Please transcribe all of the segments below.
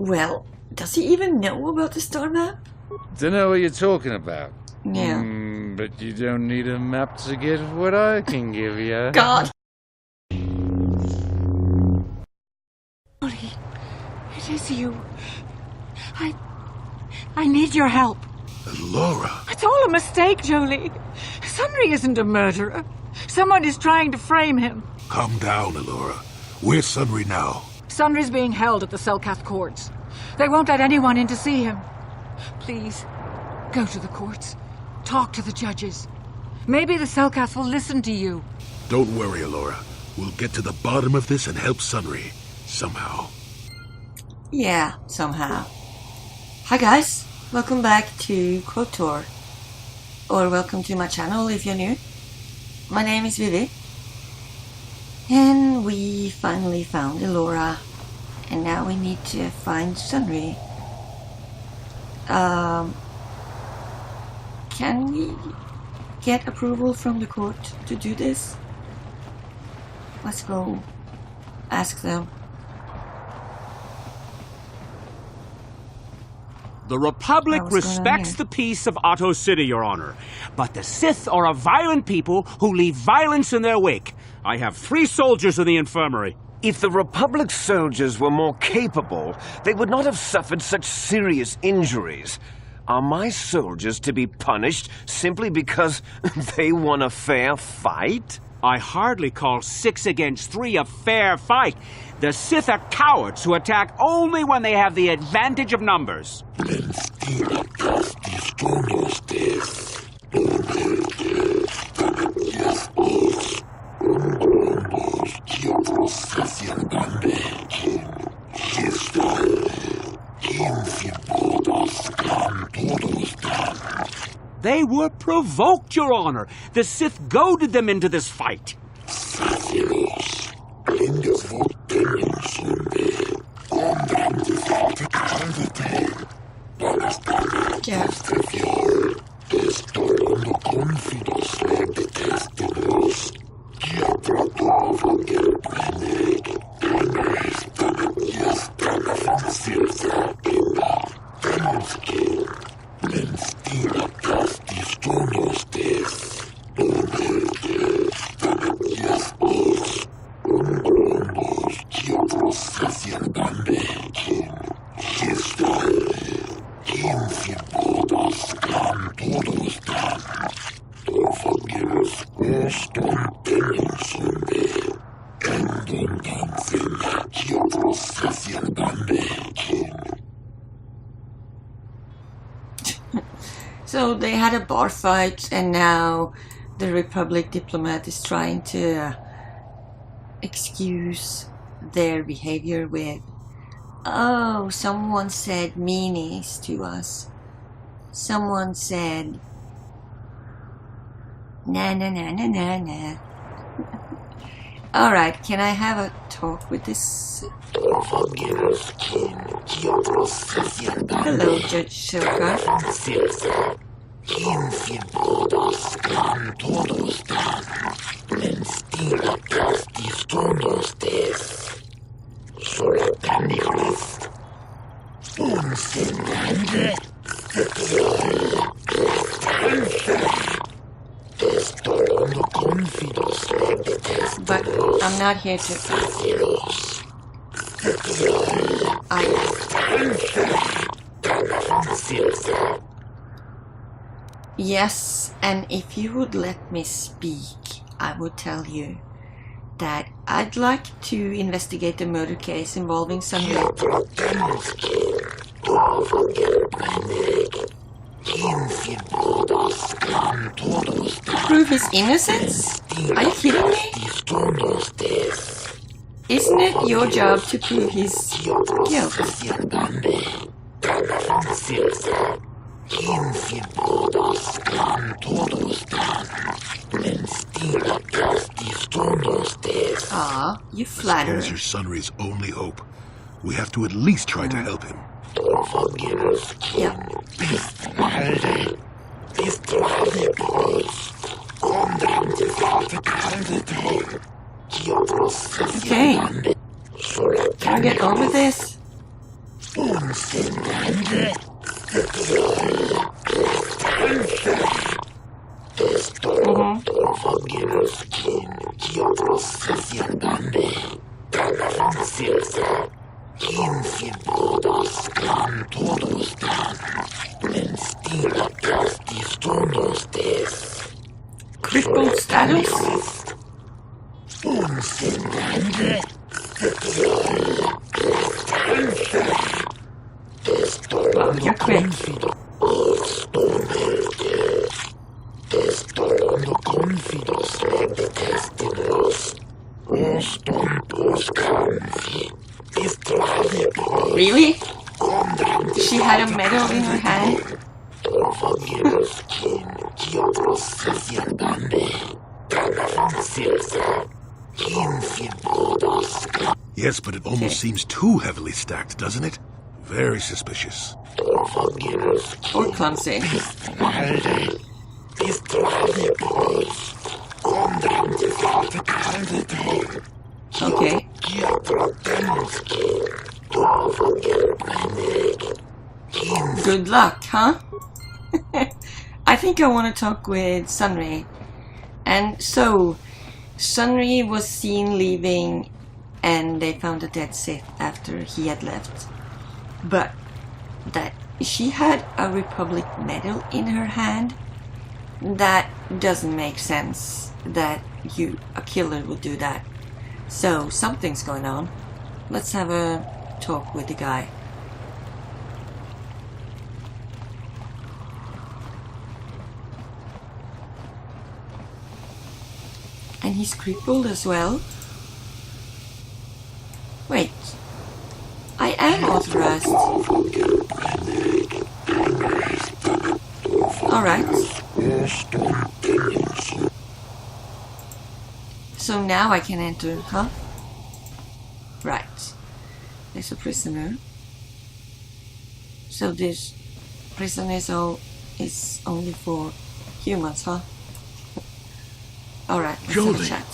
Well, does he even know about the star map? Don't know what you're talking about. Yeah. But you don't need a map to get what I can give you. God! Jolie, it is you. I need your help. Laura! It's all a mistake, Jolie. Sunry isn't a murderer. Someone is trying to frame him. Calm down, Laura. Where's Sunry now? Sunry's being held at the Selkath courts. They won't let anyone in to see him. Please, go to the courts. Talk to the judges. Maybe the Selkath will listen to you. Don't worry, Laura. We'll get to the bottom of this and help Sunry. Somehow. Yeah, somehow. Hi guys, welcome back to KOTOR. Or welcome to my channel if you're new. My name is Vivi. And we finally found Elora. And now we need to find Sunry. Can we get approval from the court to do this? Let's go ask them. The Republic respects the peace of Otto City, Your Honor. But the Sith are a violent people who leave violence in their wake. I have 3 soldiers in the infirmary. If the Republic soldiers were more capable, they would not have suffered such serious injuries. Are my soldiers to be punished simply because they won a fair fight? I hardly call 6 against 3 a fair fight. The Sith are cowards who attack only when they have the advantage of numbers. They were provoked, Your Honor. The Sith goaded them into this fight. Yeah. So they had a bar fight and now the Republic diplomat is trying to excuse their behavior with, oh, someone said meanies to us. Someone said na na na na na na. Alright, can I have a talk with this? Hello, Judge Silka. But I'm not here to... Yes, and if you would let me speak, I would tell you that I'd like to investigate the murder case involving Sunry. Prove his innocence? Are you kidding me? Isn't it your job to prove his guilt? Ah, you flatter. Those are Sunry's only hope. We have to at least try to help him. Yeah. Okay. Can we get over this? Crippled status? Wow, you're quick. Really? She had a medal in her hand? Yes, but it almost seems too heavily stacked, doesn't it? Very suspicious. Or clumsy. Okay. Good luck, huh? I think I want to talk with Sunray. And so, Sunray was seen leaving and they found a dead Sith after he had left. But that she had a Republic medal in her hand, that doesn't make sense that a killer would do that. So something's going on. Let's have a talk with the guy. And he's crippled as well. Wait, I am authorized. Alright. So now I can enter, huh? Right. There's a prisoner. So this prison is only for humans, huh? Alright, let's have a chat.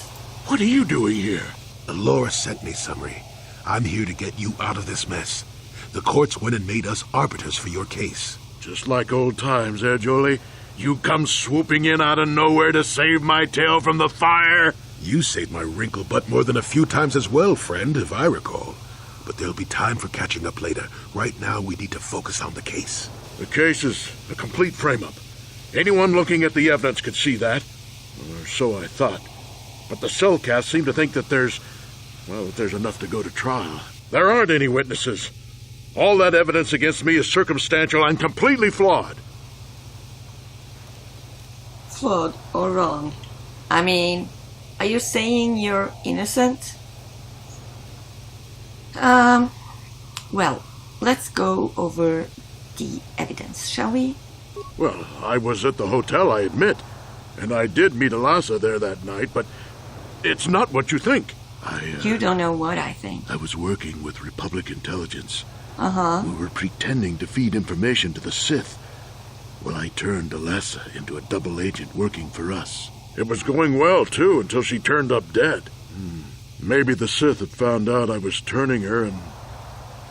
What are you doing here? Laura sent me, Summary. I'm here to get you out of this mess. The courts went and made us arbiters for your case. Just like old times, eh, Jolie? You come swooping in out of nowhere to save my tail from the fire? You saved my wrinkle butt more than a few times as well, friend, if I recall. But there'll be time for catching up later. Right now, we need to focus on the case. The case is a complete frame-up. Anyone looking at the evidence could see that. Or so I thought. But the cellcasts seem to think that there's enough to go to trial. There aren't any witnesses. All that evidence against me is circumstantial and completely flawed. Flawed or wrong? I mean, are you saying you're innocent? Well, let's go over the evidence, shall we? Well, I was at the hotel, I admit. And I did meet Alasa there that night, but it's not what you think. You don't know what I think. I was working with Republic intelligence. Uh-huh. We were pretending to feed information to the Sith. Well, I turned Alasa into a double agent working for us. It was going well, too, until she turned up dead. Maybe the Sith had found out I was turning her and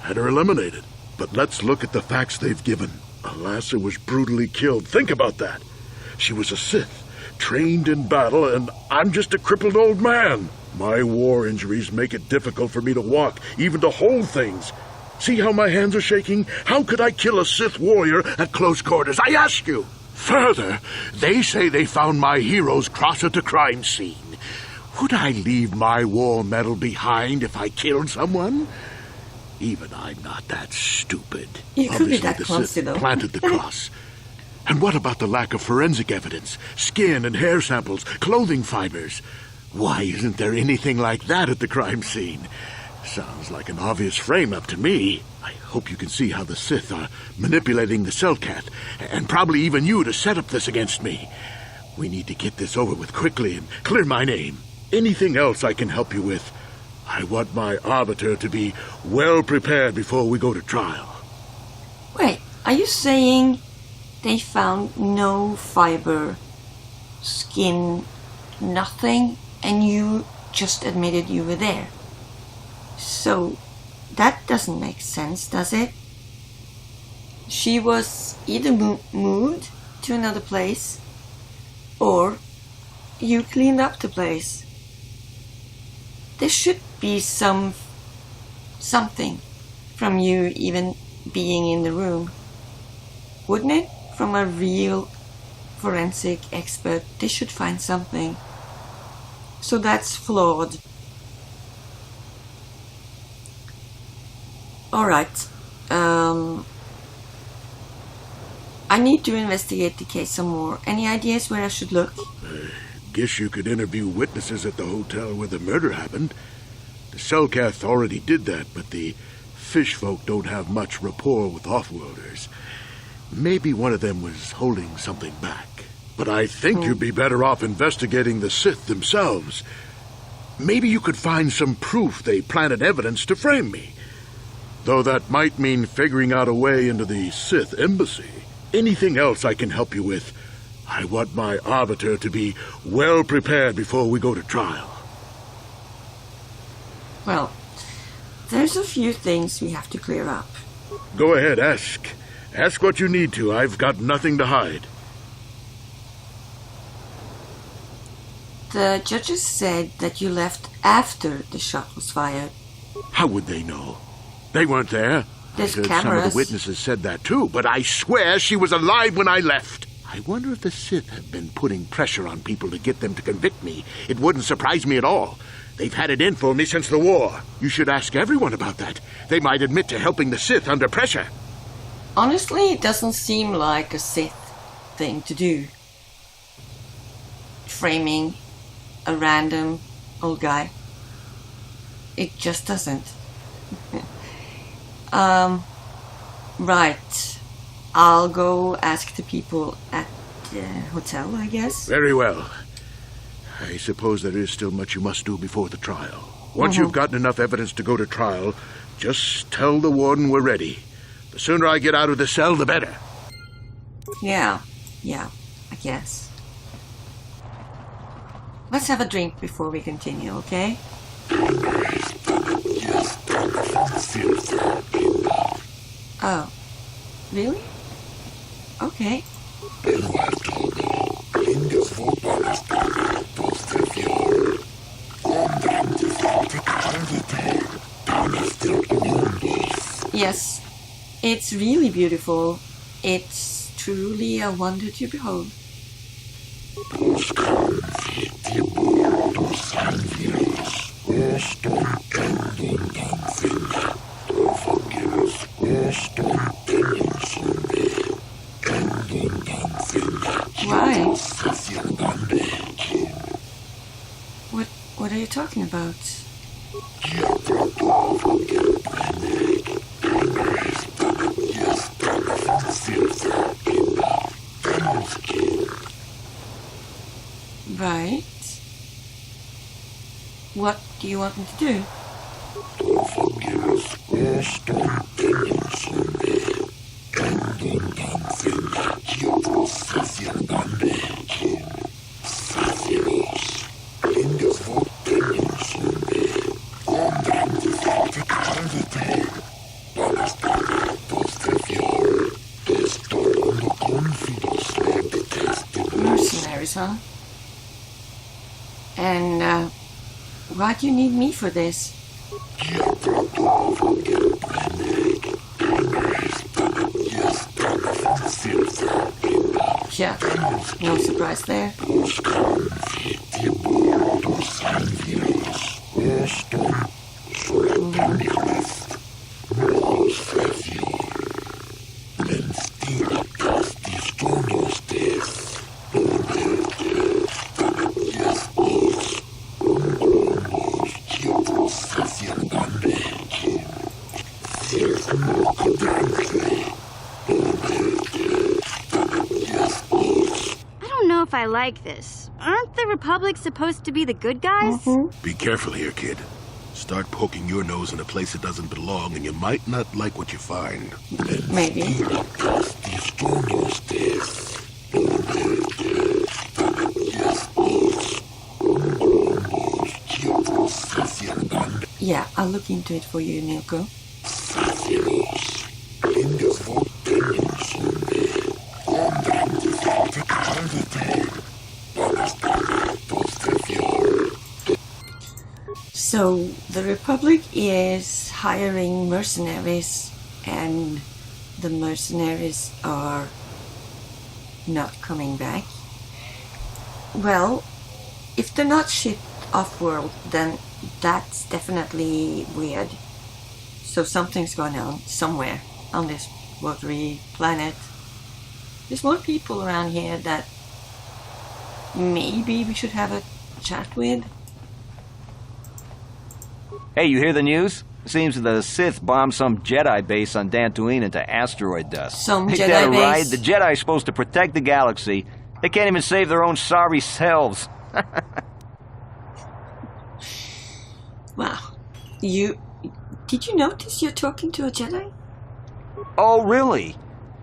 had her eliminated. But let's look at the facts they've given. Alasa was brutally killed. Think about that. She was a Sith, trained in battle, and I'm just a crippled old man. My war injuries make it difficult for me to walk, even to hold things. See how my hands are shaking? How could I kill a Sith warrior at close quarters? I ask you. Further, they say they found my heroes cross at a crime scene. Would I leave my war medal behind if I killed someone? Even I'm not that stupid. You could be Obviously, that the clumsy, Sith though. planted the cross. And what about the lack of forensic evidence? Skin and hair samples, clothing fibers. Why isn't there anything like that at the crime scene? Sounds like an obvious frame-up to me. I hope you can see how the Sith are manipulating the Cellcat, and probably even you to set up this against me. We need to get this over with quickly and clear my name. Anything else I can help you with? I want my arbiter to be well prepared before we go to trial. Wait, are you saying they found no fiber, skin, nothing, and you just admitted you were there? So, that doesn't make sense, does it? she was either moved to another place or you cleaned up the place. There should be something from you even being in the room, wouldn't it? From a real forensic expert, they should find something. So that's flawed. Alright. I need to investigate the case some more. Any ideas where I should look? Guess you could interview witnesses at the hotel where the murder happened. The Selkath already did that, but the fish folk don't have much rapport with off-worlders. Maybe one of them was holding something back. But I think you'd be better off investigating the Sith themselves. Maybe you could find some proof they planted evidence to frame me. Though that might mean figuring out a way into the Sith embassy. Anything else I can help you with? I want my arbiter to be well prepared before we go to trial. Well, there's a few things we have to clear up. Go ahead, ask. Ask what you need to. I've got nothing to hide. The judges said that you left after the shot was fired. How would they know? They weren't there. There's I heard cameras. some of the witnesses said that too, but I swear she was alive when I left. I wonder if the Sith have been putting pressure on people to get them to convict me. It wouldn't surprise me at all. They've had it in for me since the war. You should ask everyone about that. They might admit to helping the Sith under pressure. Honestly, it doesn't seem like a Sith thing to do. Framing a random old guy. It just doesn't. Right. I'll go ask the people at the hotel, I guess. Very well. I suppose there is still much you must do before the trial. Once you've gotten enough evidence to go to trial, just tell the warden we're ready. The sooner I get out of the cell, the better. Yeah, I guess. Let's have a drink before we continue, okay? Oh, really? Okay. Yes, it's really beautiful. It's truly a wonder to behold. Why? What are you talking about? Right. What do you want me to do? Mercenaries, huh? And, why do you need me for this? Yeah, no surprise there. I like this. Aren't the Republic supposed to be the good guys? Be careful here, kid. Start poking your nose in a place it doesn't belong, and you might not like what you find. Maybe. Yeah, I'll look into it for you, Nilko. So the Republic is hiring mercenaries, and the mercenaries are not coming back. Well, if they're not shipped off-world, then that's definitely weird. So something's going on somewhere on this watery planet. There's more people around here that maybe we should have a chat with. Hey, you hear the news? Seems the Sith bombed some Jedi base on Dantooine into asteroid dust. Some Ain't Jedi that a base? ride? The Jedi's supposed to protect the galaxy. They can't even save their own sorry selves. Wow. Did you notice you're talking to a Jedi? Oh, really?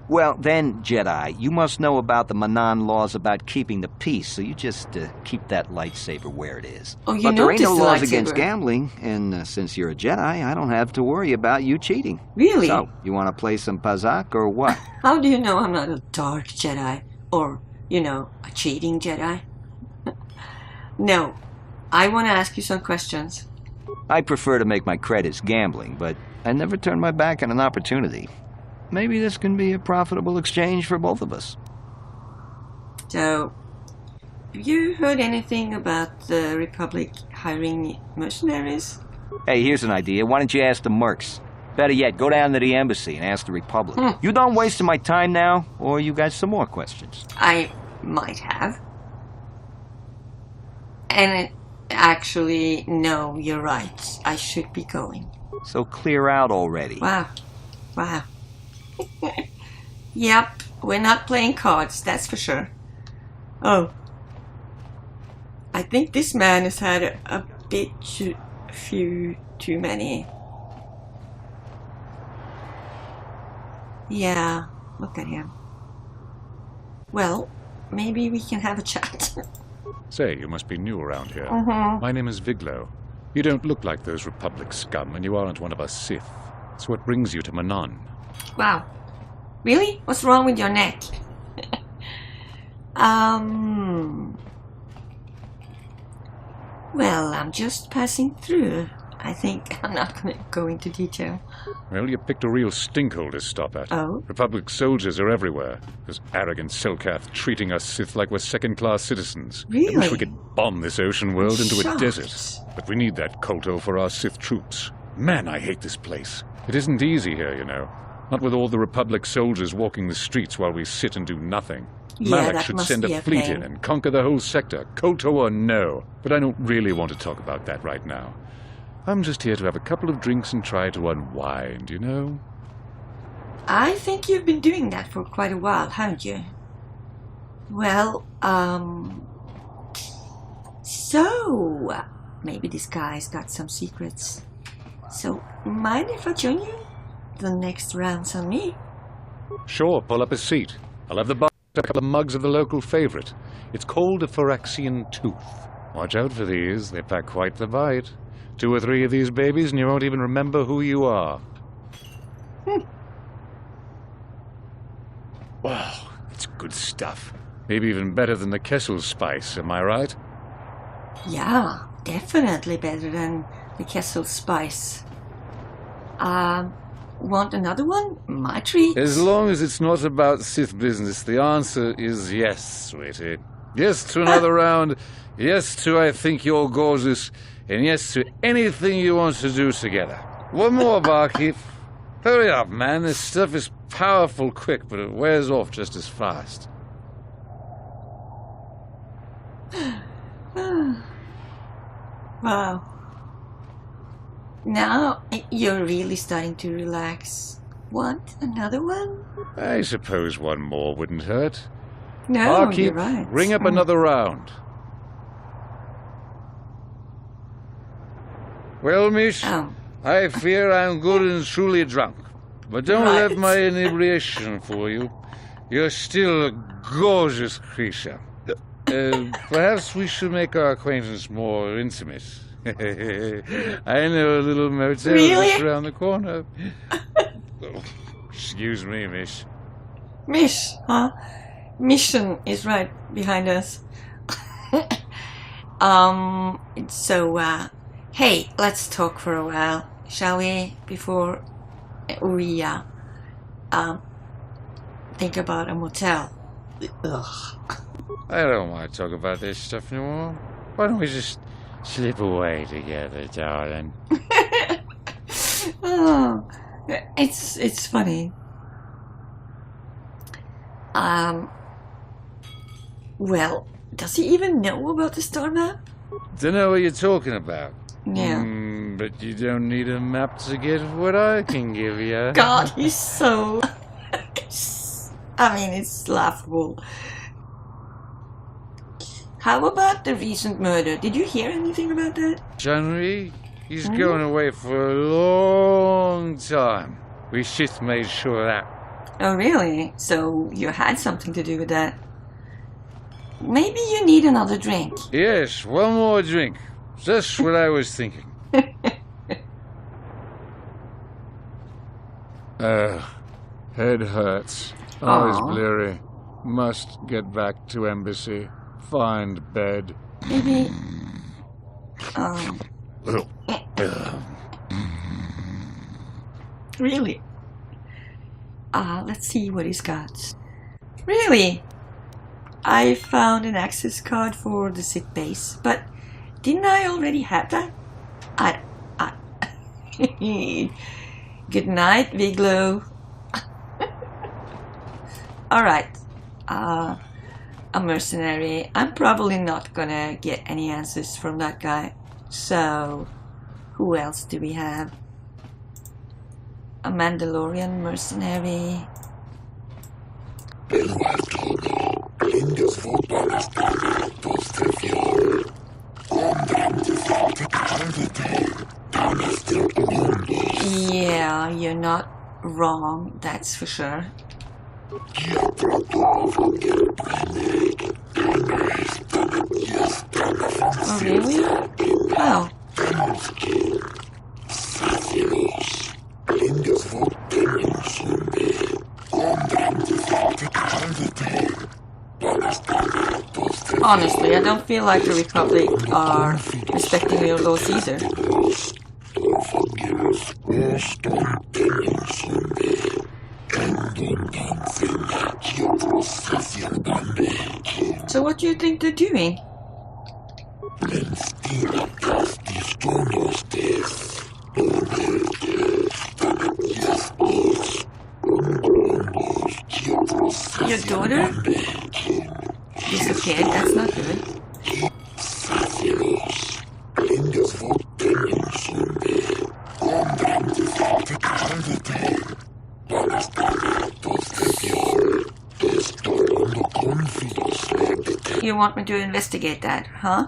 Well, then, Jedi, you must know about the Manan laws about keeping the peace, so you just keep that lightsaber where it is. Oh, you but there ain't no noticed the laws lightsaber. against gambling, and since you're a Jedi, I don't have to worry about you cheating. Really? So, you want to play some Pazak or what? How do you know I'm not a dark Jedi? Or, a cheating Jedi? No. I want to ask you some questions. I prefer to make my credits gambling, but I never turn my back on an opportunity. Maybe this can be a profitable exchange for both of us. So, have you heard anything about the Republic hiring mercenaries? Hey, here's an idea. Why don't you ask the mercs? Better yet, go down to the embassy and ask the Republic. You done wasting my time now, or you got some more questions? I might have. And actually, no, you're right. I should be going. So clear out already. Wow. Yep, we're not playing cards, that's for sure. Oh. I think this man has had a few too many. Yeah, look at him. Well, maybe we can have a chat. Say, you must be new around here. Mm-hmm. My name is Viglo. You don't look like those Republic scum, and you aren't one of us Sith. It's what brings you to Manan. Wow. Really? What's wrong with your neck? Well, I'm just passing through. I think I'm not going to go into detail. Well, you picked a real stinkhole to stop at. Oh? Republic soldiers are everywhere. Those arrogant Selkath treating us Sith like we're second-class citizens. Really? I wish we could bomb this ocean world into a Shocked. desert. But we need that KOTOR for our Sith troops. Man, I hate this place. It isn't easy here, you know. Not with all the Republic soldiers walking the streets while we sit and do nothing. Yeah, Malak that should must send be a a fleet pain. in and conquer the whole sector, KOTOR or no. But I don't really want to talk about that right now. I'm just here to have a couple of drinks and try to unwind, you know? I think you've been doing that for quite a while, haven't you? Well, so, maybe this guy's got some secrets. So, mind if I join you? The next round's on me. Sure, pull up a seat. I'll have the bar a couple of mugs of the local favorite. It's called a Phyrexian tooth. Watch out for these, they pack quite the bite. 2 or 3 of these babies and you won't even remember who you are. Wow, it's good stuff. Maybe even better than the Kessel spice, am I right? Yeah, definitely better than the Kessel spice. Want another one? My treat. As long as it's not about Sith business, the answer is yes, sweetie. Yes to another round. Yes to I think you're gorgeous. And yes to anything you want to do together. One more, barkeep. Hurry up, man. This stuff is powerful quick, but it wears off just as fast. Wow. Now you're really starting to relax. Want another one? I suppose one more wouldn't hurt. No, Barkeep, you're right. ring up another round. Well, miss, Oh. I fear I'm good and truly drunk. But don't Right. let my inebriation fool you. You're still a gorgeous creature. Perhaps we should make our acquaintance more intimate. I know a little motel Really? just around the corner. Oh, excuse me, miss. Miss, huh? Mission is right behind us. So, Hey, let's talk for a while, shall we? Before we think about a motel. Ugh. I don't want to talk about this stuff anymore. Why don't we just slip away together, darling? Oh, it's funny. Well, does he even know about the star map? Don't know what you're talking about. Yeah. But you don't need a map to get what I can give you. God, he's so... I mean, it's laughable. How about the recent murder? Did you hear anything about that? January, he's going away for a long time. We Sith made sure of that. Oh, really? So you had something to do with that? Maybe you need another drink. Yes, one more drink. Just what I was thinking. Head hurts. Eyes blurry. Must get back to embassy. Find bed. Maybe... Really? Let's see what he's got. Really? I found an access card for the Sith base, but didn't I already have that? Good night, Viglo. Alright. A mercenary. I'm probably not gonna get any answers from that guy. So, who else do we have? A Mandalorian mercenary. Yeah, you're not wrong, that's for sure. Oh, really? Oh. Honestly, I don't feel like the Republic are respecting your laws either. So what do you think they're doing? Your daughter disappeared, that's not good. You want me to investigate that, huh?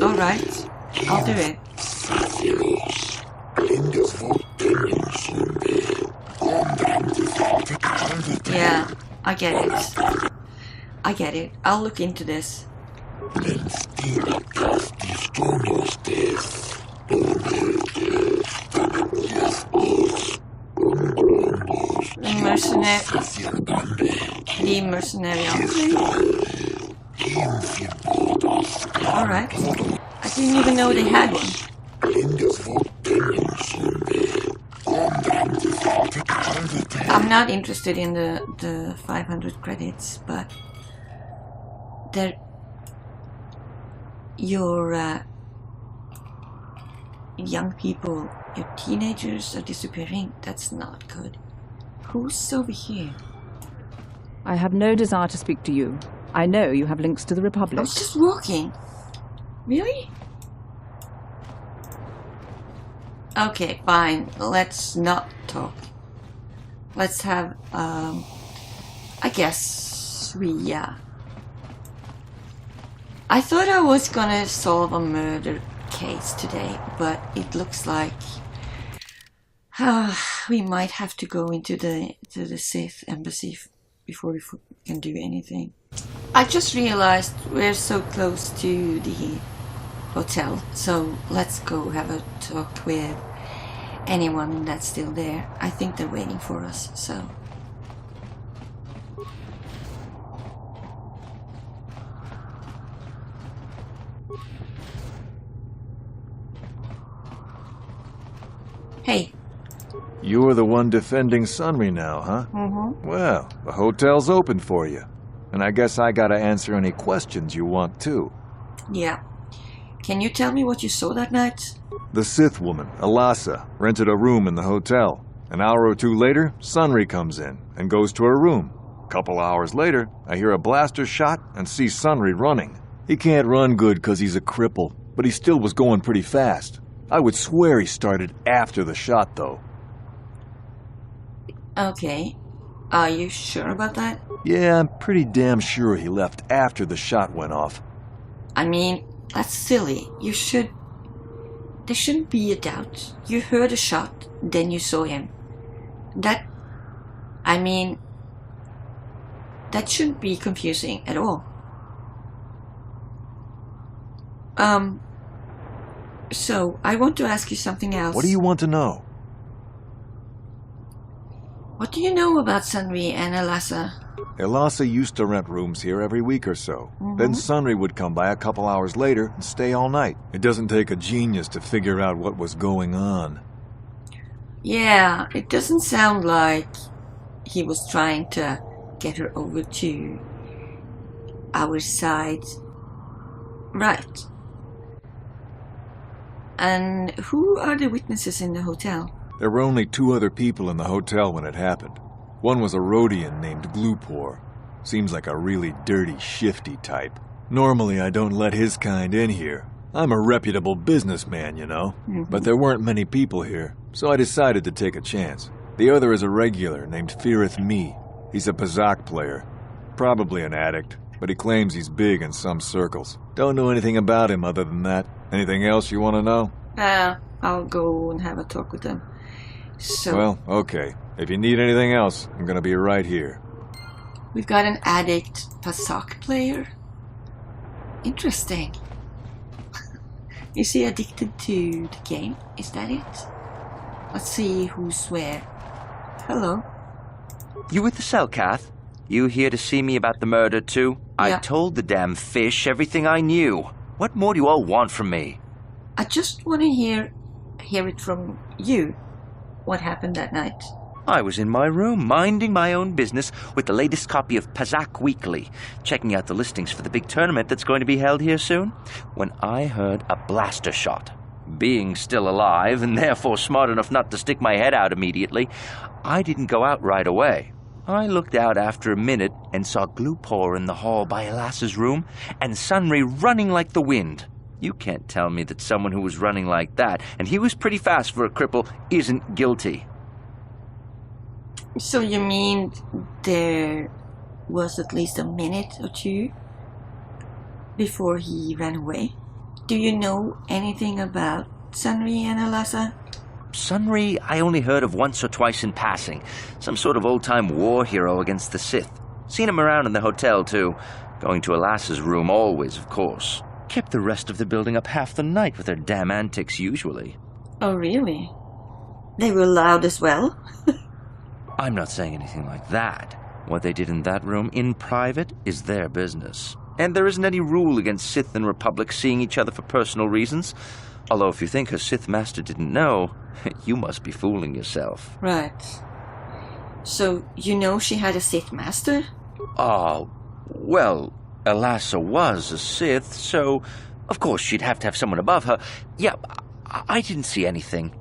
Alright, I'll do it. Yeah, I get it. I get it. I'll look into this. The mercenary army. Alright. I didn't even know they had one. I'm not interested in the 500 credits, but your young people, your teenagers are disappearing. That's not good. Who's over here? I have no desire to speak to you. I know you have links to the Republic. I was just walking. Really? Okay, fine. Let's not talk. Let's have, I guess we, I thought I was gonna solve a murder case today, but it looks like we might have to go into the Sith embassy before we can do anything. I just realized we're so close to the hotel, so let's go have a talk with anyone that's still there. I think they're waiting for us, so... Hey. You're the one defending Sunry now, huh? Mm-hmm. Well, the hotel's open for you. And I guess I gotta answer any questions you want, too. Yeah. Can you tell me what you saw that night? The Sith woman, Elasa, rented a room in the hotel. An hour or two later, Sunry comes in and goes to her room. A couple hours later, I hear a blaster shot and see Sunry running. He can't run good 'cause he's a cripple, but he still was going pretty fast. I would swear he started after the shot, though. Okay. Are you sure about that? Yeah, I'm pretty damn sure he left after the shot went off. I mean, that's silly. There shouldn't be a doubt. You heard a shot, then you saw him. That shouldn't be confusing at all. So, I want to ask you something else. What do you want to know? What do you know about Sunry and Elasa? Elasa used to rent rooms here every week or so. Then Sunry would come by a couple hours later and stay all night. It doesn't take a genius to figure out what was going on. Yeah, it doesn't sound like he was trying to get her over to our side. Right. And who are the witnesses in the hotel? There were only 2 other people in the hotel when it happened. One was a Rhodian named Glupor. Seems like a really dirty, shifty type. Normally I don't let his kind in here. I'm a reputable businessman, you know. But there weren't many people here, so I decided to take a chance. The other is a regular named Firith Me. He's a Pazak player. Probably an addict, but he claims he's big in some circles. Don't know anything about him other than that. Anything else you want to know? I'll go and have a talk with them. So, well, okay. If you need anything else, I'm gonna be right here. We've got an addict Pazak player. Interesting. Is he addicted to the game? Is that it? Let's see who's where. Hello. You with the Selkath? You here to see me about the murder too? Yeah. I told the damn fish everything I knew. What more do you all want from me? I just want to hear it from you. What happened that night? I was in my room, minding my own business with the latest copy of Pazak Weekly, checking out the listings for the big tournament that's going to be held here soon, when I heard a blaster shot. Being still alive, and therefore smart enough not to stick my head out immediately, I didn't go out right away. I looked out after a minute and saw Glupor in the hall by Elasa's room, and Sunry running like the wind. You can't tell me that someone who was running like that, and he was pretty fast for a cripple, isn't guilty. So you mean there was at least a minute or two before he ran away? Do you know anything about Sunry and Elasa? Sunry I only heard of once or twice in passing. Some sort of old-time war hero against the Sith. Seen him around in the hotel, too. Going to Elasa's room always, of course. Kept the rest of the building up half the night with their damn antics usually. Oh, really? They were loud as well? I'm not saying anything like that. What they did in that room in private is their business. And there isn't any rule against Sith and Republic seeing each other for personal reasons. Although if you think her Sith master didn't know, you must be fooling yourself. Right. So, you know she had a Sith master? Oh, well, Elasa was a Sith, so of course she'd have to have someone above her. Yeah, I didn't see anything.